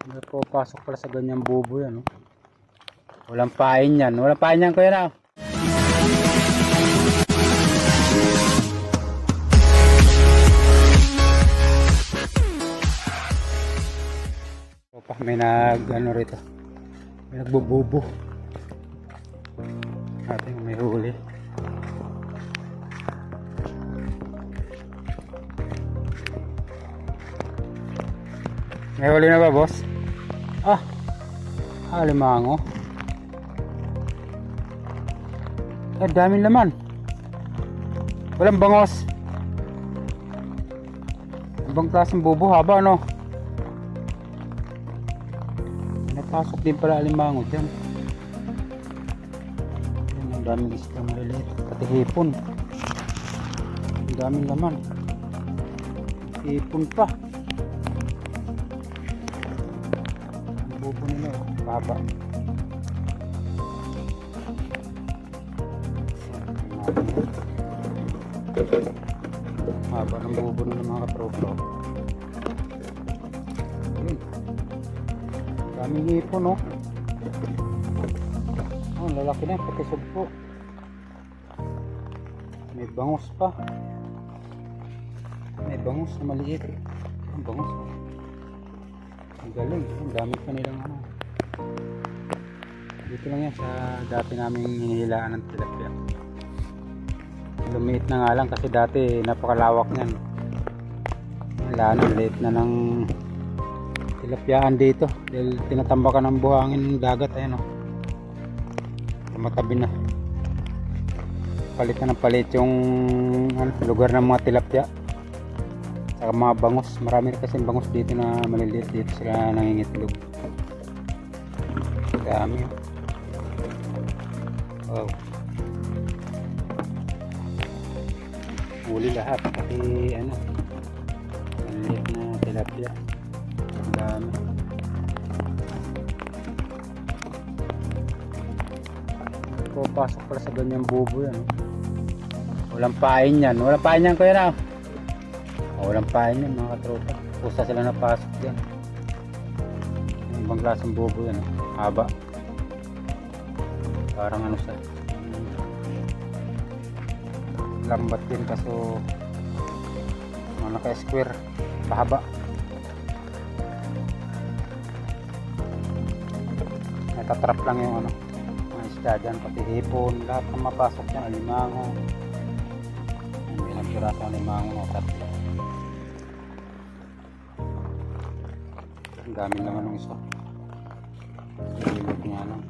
May papasok pala sa ganyang bubo yan. Oh. Walang pain yan. Walang pain yan, kuya na. Opa, may ano rito. May nagbububo. Ating may huli. May huli na ba, boss? Alimango. Daming laman. Walang bangos. Ibang klaseng bubo, haba no. Napasok din pala alimango dyan. Ang daming isda maliliit. Pati hipon. Ang daming laman. Hipon pa. Ang bubo nila, baba. Haba ng bubo ng mga katropa. Daming hipon, no? Lalaki na, pati sugpo. May bangus pa. May bangus na maliit. Ang bangus. Ang galing. Ang dami pa nilang ano. Dito lang yan sa dati naming hinihilaan ng tilapia. Lumiit na nga lang kasi dati napakalawak niyan. Wala na, liit na ng tilapyaan dito dahil tinatambakan ng buhangin ng dagat. Ayan o, tumatabi na, palit na ng palit yung lugar ng mga tilapya saka mga bangus. Marami rin kasi bangus dito na maliliit, dito sila nangingitlog. Dami o. Wow, huli lahat pati ano maliliit na tilapia. Ang dami. Pasok pala sa ganyang bubo yan. Walang pain yan. Walang pain yan, kuya na. Walang pain yan, mga katropa. Pusa sila napasok yan. Ibang klaseng bubo yan. Haba. Parang ano sa lambat din kaso naka-square. Pahaba. Natatrap lang yung ano dyan, pati hipon, lahat ng mapasok dyan, alimango. May nagpiraso ng alimango, tatlo. Ang dami naman ng isa. Silip nga lang.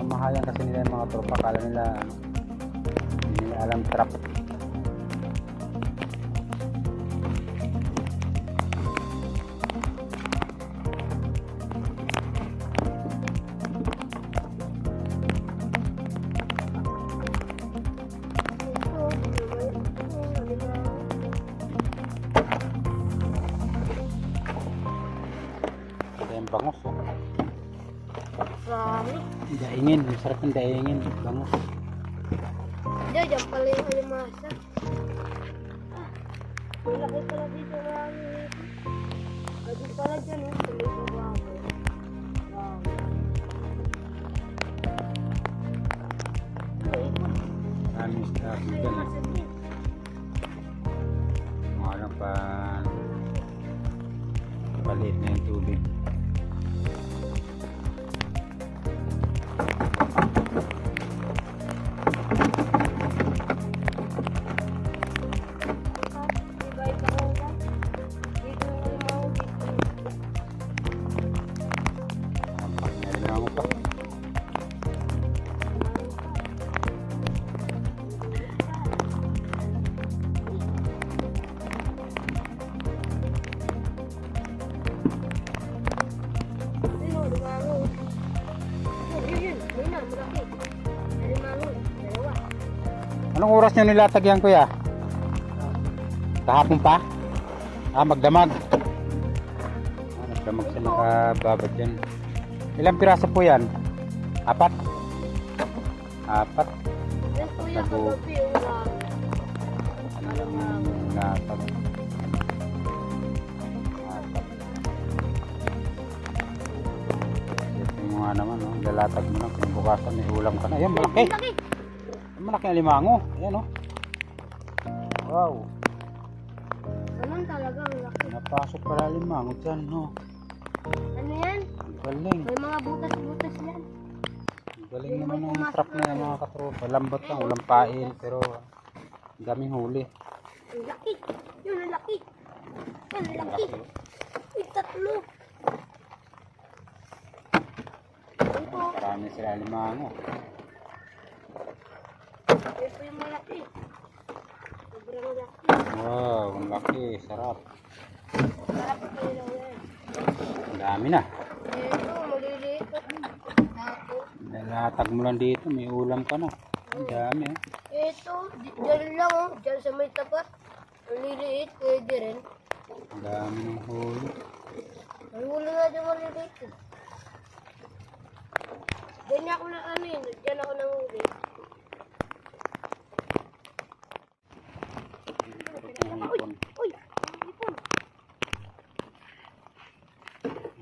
Mahalan kasi nila yung mga tropa, kala nila hindi nila alam trap. Yung bangus oh. Daingin, masarap yung daingin, bangus. Diyan pala yung halimasa. Malaki pala dito marami. Pwede pala dyan oh, tuloy sa babo. Maraming staff dyan eh. Maraming pa palit na yung tubig. malaki. Alimango, dalawa. Anong oras nyo nilatag yan, kuya? Kahapon pa? Magdamag. Magdamag siya nakababad dyan. Ilang piraso po yan? 4? 4? Yan kuya, kagabi yung alimango. Latag. 4. Ito yung mga naman, no? Lalatag mo na. Kinabukasan, may ulam ka na. Ayan, malaki. Laki. Malaki ang limango. Ayan, no? Wow. Naman talaga, ang laki. Napasok pala limango dyan, no? Ano yan? Ang galing. May mga butas-butas yan. Ang galing naman ng trap na yan, mga katropa. Lambot lang, walang pain. Pero, ang daming huli. Ang laki. Yun, ang laki. Yan, ang laki. Ay, tatlo. Ito. Marami sila limango. Ito yung malaki. Sobrang laki. Wow, ang laki. Sarap. Sarap kilo yan. Ang dami na. Ito, maliliit. Ako. Lalatag mo lang dito, may ulam ka na. Ang dami, eh. Ito, dyan lang oh. Dyan sa may tapat. Ang liliit, pwede rin. Ang dami ng huli. Ang huli nga dyan maliliit. Dyan ako na ano yun. Dyan ako nang huli. Hipon. Uy! Ang ipon.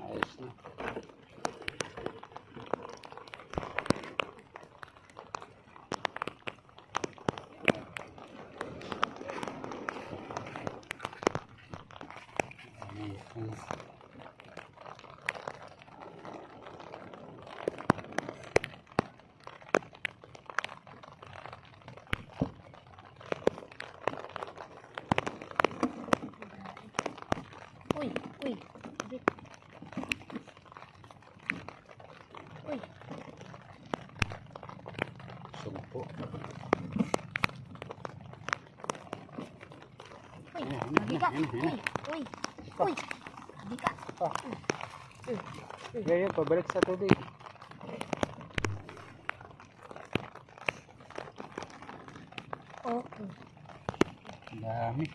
Ayos na. Uy! Uy! Uy! Sumpo. Uy! Ayan, Lagi ka! ayan, ayan. Uy! Uy! Uy! Lagi ka! Ngayon, pabalik sa tubig. Okay. Ang dami.